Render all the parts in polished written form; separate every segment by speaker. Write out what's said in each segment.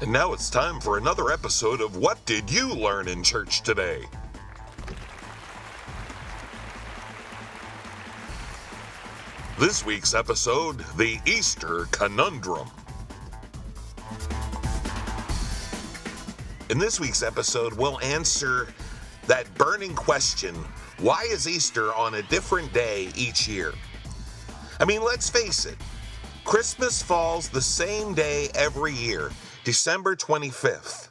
Speaker 1: And now it's time for another episode of What Did You Learn in Church Today? This week's episode, the Easter Conundrum. In this week's episode, we'll answer that burning question, why is Easter on a different day each year? I mean, let's face it, Christmas falls the same day every year, December 25th.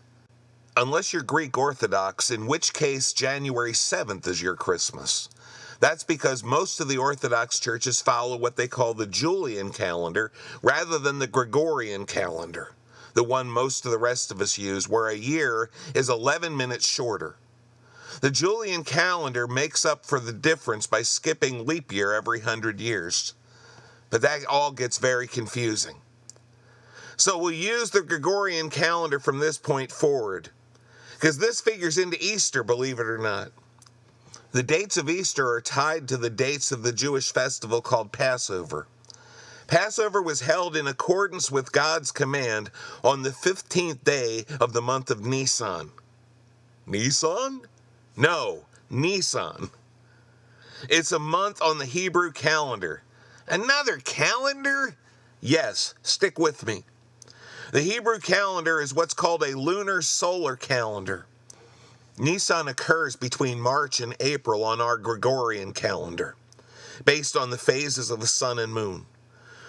Speaker 1: Unless you're Greek Orthodox, in which case January 7th is your Christmas. That's because most of the Orthodox churches follow what they call the Julian calendar rather than the Gregorian calendar, the one most of the rest of us use, where a year is 11 minutes shorter. The Julian calendar makes up for the difference by skipping leap year every 100 years. But that all gets very confusing. So we'll use the Gregorian calendar from this point forward, because this figures into Easter, believe it or not. The dates of Easter are tied to the dates of the Jewish festival called Passover. Passover was held in accordance with God's command on the 15th day of the month of Nisan. Nisan? No, Nisan. It's a month on the Hebrew calendar. Another calendar? Yes, stick with me. The Hebrew calendar is what's called a lunar solar calendar. Nisan occurs between March and April on our Gregorian calendar, based on the phases of the sun and moon.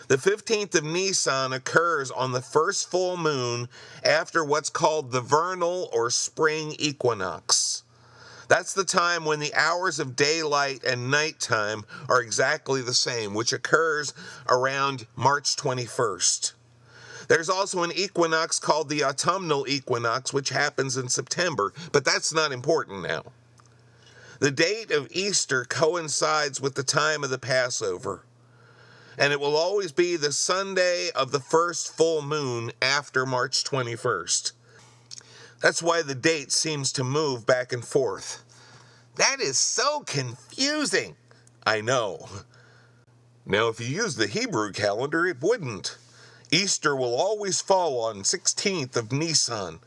Speaker 1: The 15th of Nisan occurs on the first full moon after what's called the vernal or spring equinox. That's the time when the hours of daylight and nighttime are exactly the same, which occurs around March 21st. There's also an equinox called the autumnal equinox, which happens in September, but that's not important now. The date of Easter coincides with the time of the Passover, and it will always be the Sunday of the first full moon after March 21st. That's why the date seems to move back and forth. That is so confusing. I know. Now, if you use the Hebrew calendar, it wouldn't. Easter will always fall on 16th of Nisan.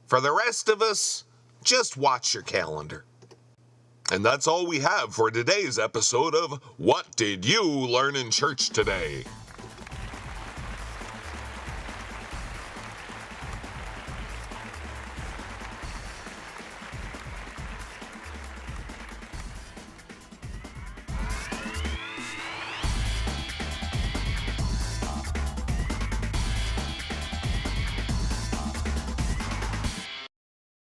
Speaker 1: For the rest of us, just watch your calendar. And that's all we have for today's episode of What Did You Learn in Church Today?